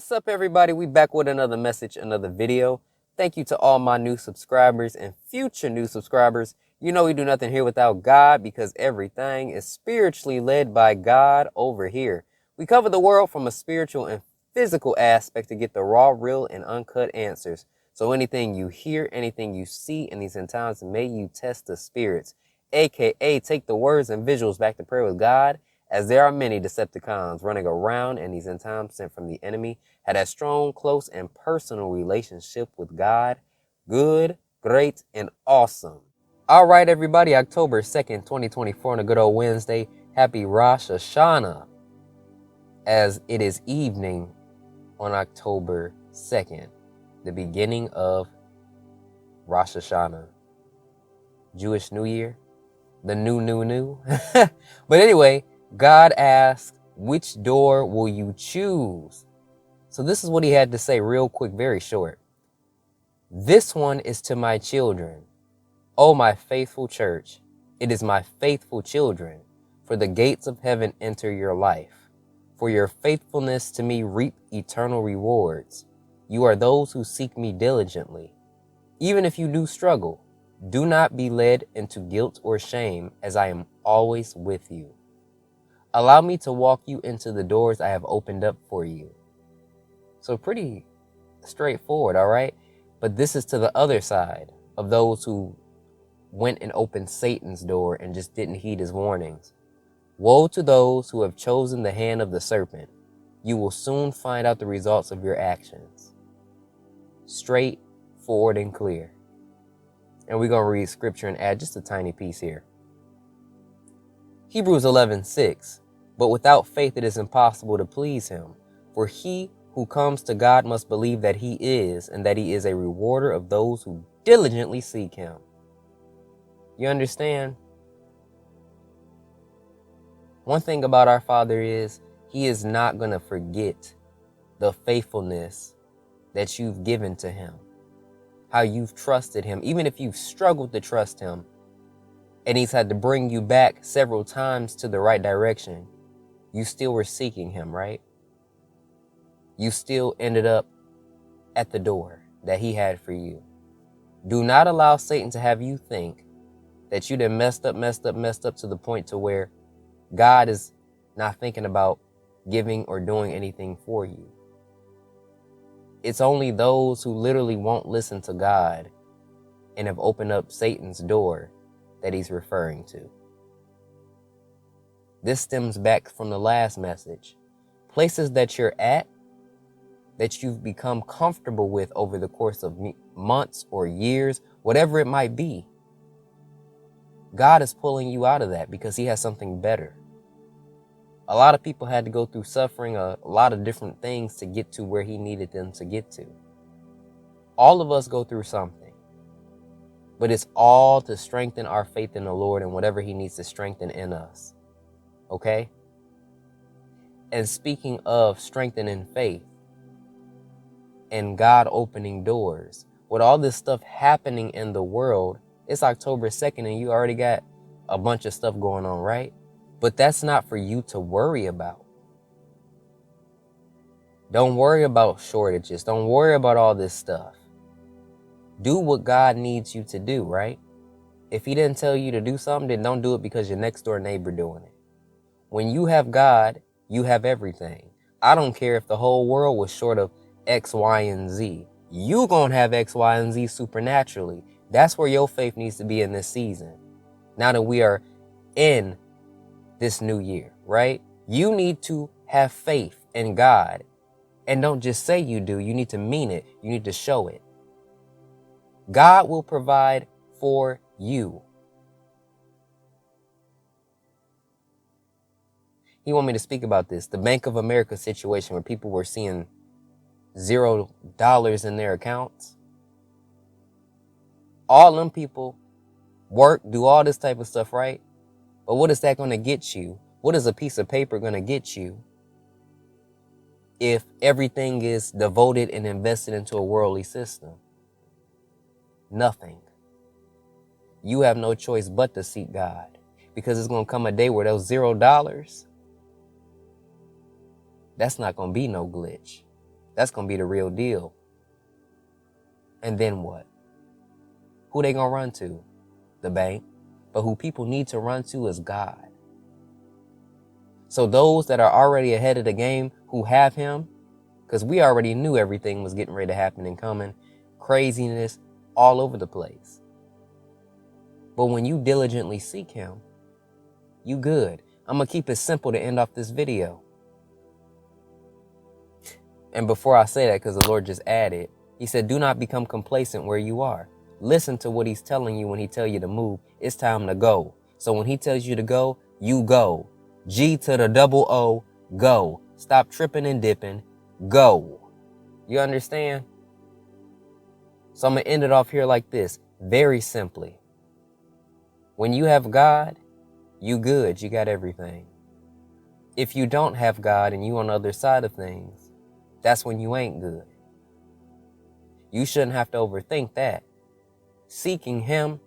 What's up, everybody? We back with another message, another video. Thank you to all my new subscribers and future new subscribers. You know we do nothing here without God because everything is spiritually led by God over here. We cover the world from a spiritual and physical aspect to get the raw, real, and uncut answers. So anything you hear, anything you see in these end times, may you test the spirits, aka take the words and visuals back to prayer with God, as there are many Decepticons running around in these end times sent from the enemy, had a strong, close, and personal relationship with God. Good, great, and awesome. All right, everybody, October 2nd, 2024, on a good old Wednesday. Happy Rosh Hashanah, as it is evening on October 2nd, the beginning of Rosh Hashanah, Jewish New Year, the new. But anyway, God asked, which door will you choose? So this is what he had to say real quick, very short. This one is to my children. O my faithful church, it is my faithful children. For the gates of heaven enter your life. For your faithfulness to me reap eternal rewards. You are those who seek me diligently. Even if you do struggle, do not be led into guilt or shame, as I am always with you. Allow me to walk you into the doors I have opened up for you. So pretty straightforward, all right? But this is to the other side of those who went and opened Satan's door and just didn't heed his warnings. Woe to those who have chosen the hand of the serpent. You will soon find out the results of your actions. Straightforward and clear. And we're going to read scripture and add just a tiny piece here. Hebrews 11:6. But without faith it is impossible to please him. For he who comes to God must believe that he is, and that he is a rewarder of those who diligently seek him. You understand? One thing about our Father is he is not going to forget the faithfulness that you've given to him, how you've trusted him, even if you've struggled to trust him, and he's had to bring you back several times to the right direction. You still were seeking him, right? You still ended up at the door that he had for you. Do not allow Satan to have you think that you done messed up to the point to where God is not thinking about giving or doing anything for you. It's only those who literally won't listen to God and have opened up Satan's door that he's referring to. This stems back from the last message. Places that you're at, that you've become comfortable with over the course of months or years, whatever it might be. God is pulling you out of that because he has something better. A lot of people had to go through suffering, a lot of different things to get to where he needed them to get to. All of us go through something, but it's all to strengthen our faith in the Lord and whatever he needs to strengthen in us. Okay? And speaking of strengthening faith and God opening doors, with all this stuff happening in the world, it's October 2nd and you already got a bunch of stuff going on, right? But that's not for you to worry about. Don't worry about shortages. Don't worry about all this stuff. Do what God needs you to do, right? If he didn't tell you to do something, then don't do it because your next door neighbor doing it. When you have God, you have everything. I don't care if the whole world was short of X, Y, and Z. You gonna have X, Y, and Z supernaturally. That's where your faith needs to be in this season. Now that we are in this new year, right? You need to have faith in God. And don't just say you do. You need to mean it. You need to show it. God will provide for you. He want me to speak about this. The Bank of America situation where people were seeing $0 in their accounts. All them people work, do all this type of stuff, right? But what is that going to get you? What is a piece of paper going to get you if everything is devoted and invested into a worldly system? Nothing. You have no choice but to seek God, because it's going to come a day where those $0, that's not going to be no glitch. That's going to be the real deal. And then what? Who they going to run to? The bank. But who people need to run to is God. So those that are already ahead of the game, who have him, because we already knew everything was getting ready to happen and coming, craziness all over the place. But when you diligently seek him, you good. I'm going to keep it simple to end off this video. And before I say that, because the Lord just added, he said, do not become complacent where you are. Listen to what he's telling you when he tells you to move. It's time to go. So when he tells you to go, you go. G to the double O, go. Stop tripping and dipping, go. You understand? So I'm going to end it off here like this, very simply. When you have God, you good. You got everything. If you don't have God and you on the other side of things, that's when you ain't good. You shouldn't have to overthink that. Seeking him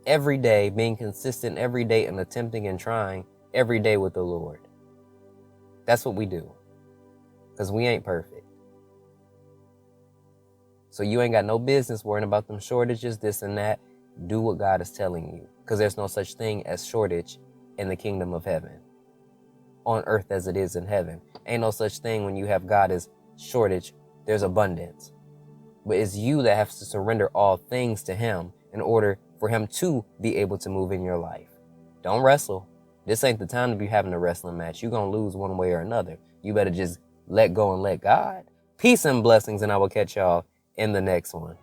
every day, being consistent every day and attempting and trying every day with the Lord. That's what we do. Because we ain't perfect. So you ain't got no business worrying about them shortages, this and that. Do what God is telling you. Because there's no such thing as shortage in the kingdom of heaven. On earth as it is in heaven. Ain't no such thing when you have God as shortage. There's abundance. But it's you that has to surrender all things to him in order for him to be able to move in your life. Don't wrestle. This ain't the time to be having a wrestling match. You're going to lose one way or another. You better just let go and let God. Peace and blessings, and I will catch y'all in the next one.